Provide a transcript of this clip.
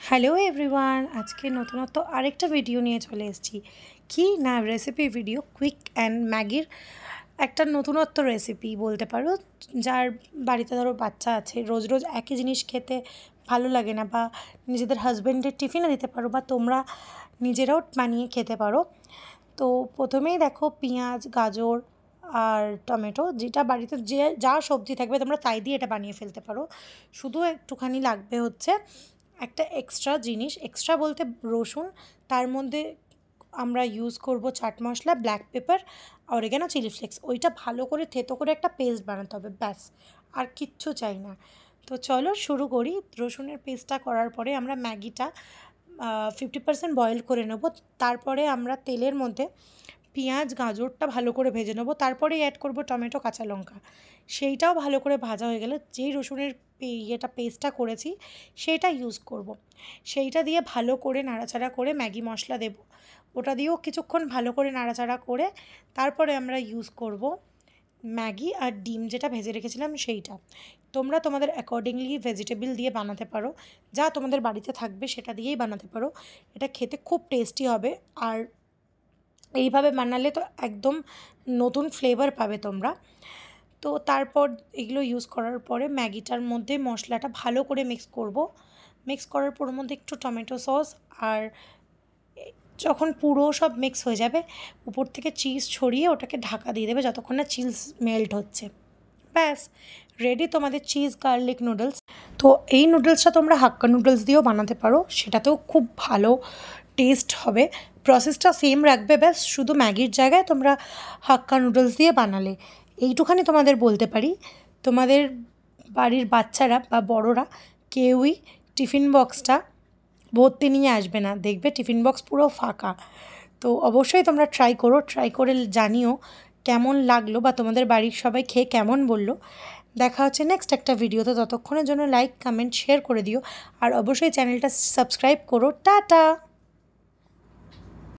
Hello everyone, আজকে নতুনত্ব আরেকটা ভিডিও নিয়ে চলে এসেছি। কি না রেসিপি ভিডিও, কুইক অ্যান্ড ম্যাগির একটা নতুনত্ব রেসিপি বলতে পারো। যার বাড়িতে ধরো বাচ্চা আছে, রোজ রোজ একই জিনিস খেতে ভালো লাগে না, বা নিজেদের হাজব্যান্ডের টিফিনে দিতে পারো, বা তোমরা নিজেরাও বানিয়ে খেতে পারো। তো প্রথমেই দেখো, পেঁয়াজ, গাজর আর টমেটো, যেটা বাড়িতে যা সবজি থাকবে তোমরা তাই দিয়ে এটা বানিয়ে ফেলতে পারো। শুধু একটুখানি লাগবে হচ্ছে একটা এক্সট্রা জিনিস, এক্সট্রা বলতে রসুন, তার মধ্যে আমরা ইউজ করব chaat masala, black pepper, oregano, chilli flakes. ওইটা ভালো করে থেতো করে একটা পেস্ট বানাতে হবে, ব্যাস, আর কিচ্ছু চাই না। তো চলো শুরু করি। রসুনের পেস্টটা করার পরে আমরা ম্যাগিটা 50% বয়েল করে নেব। তারপরে আমরা তেলের মধ্যে পেঁয়াজ, গাজরটা ভালো করে ভেজে নেবো। তারপরেই অ্যাড করব টমেটো, কাঁচা লঙ্কা। সেইটাও ভালো করে ভাজা হয়ে গেলে যেই রসুনের পেস্টটা করেছি সেইটা ইউজ করব। সেইটা দিয়ে ভালো করে নাড়াচাড়া করে ম্যাগি মশলা দেব, ওটা দিয়েও কিছুক্ষণ ভালো করে নাড়াচাড়া করে তারপরে আমরা ইউজ করব ম্যাগি আর ডিম যেটা ভেজে রেখেছিলাম সেইটা। তোমরা তোমাদের অ্যাকর্ডিংলি ভেজিটেবল দিয়ে বানাতে পারো, যা তোমাদের বাড়িতে থাকবে সেটা দিয়েই বানাতে পারো। এটা খেতে খুব টেস্টি হবে, আর এইভাবে বানালে তো একদম নতুন ফ্লেভার পাবে তোমরা। তো তারপর এগুলো ইউজ করার পরে ম্যাগিটার মধ্যে মশলাটা ভালো করে মিক্স করব। মিক্স করার পর মধ্যে একটু টমেটো সস, আর যখন পুরো সব মিক্স হয়ে যাবে উপর থেকে চিজ ছড়িয়ে ওটাকে ঢাকা দিয়ে দেবে যতক্ষণ না চিজ মেল্ট হচ্ছে। ব্যাস, রেডি তোমাদের চিজ গার্লিক নুডলস। তো এই নুডলসটা তোমরা হাক্কা নুডলস দিয়েও বানাতে পারো, সেটাতেও খুব ভালো টেস্ট হবে। প্রসেসটা সেম রাখবে, ব্যাস শুধু ম্যাগির জায়গায় তোমরা হাক্কা নুডলস দিয়ে বানালে। এইটুখানি তোমাদের বলতে পারি, তোমাদের বাড়ির বাচ্চারা বা বড়রা কেউই টিফিন বক্সটা ভর্তি নিয়ে আসবে না, দেখবে টিফিন বক্স পুরো ফাঁকা। তো অবশ্যই তোমরা ট্রাই করো, ট্রাই করে জানিও কেমন লাগলো, বা তোমাদের বাড়ির সবাই খেয়ে কেমন বললো। দেখা হচ্ছে নেক্সট একটা ভিডিওতে, ততক্ষণের জন্য লাইক, কমেন্ট, শেয়ার করে দিও, আর অবশ্যই চ্যানেলটা সাবস্ক্রাইব করো। টাটা।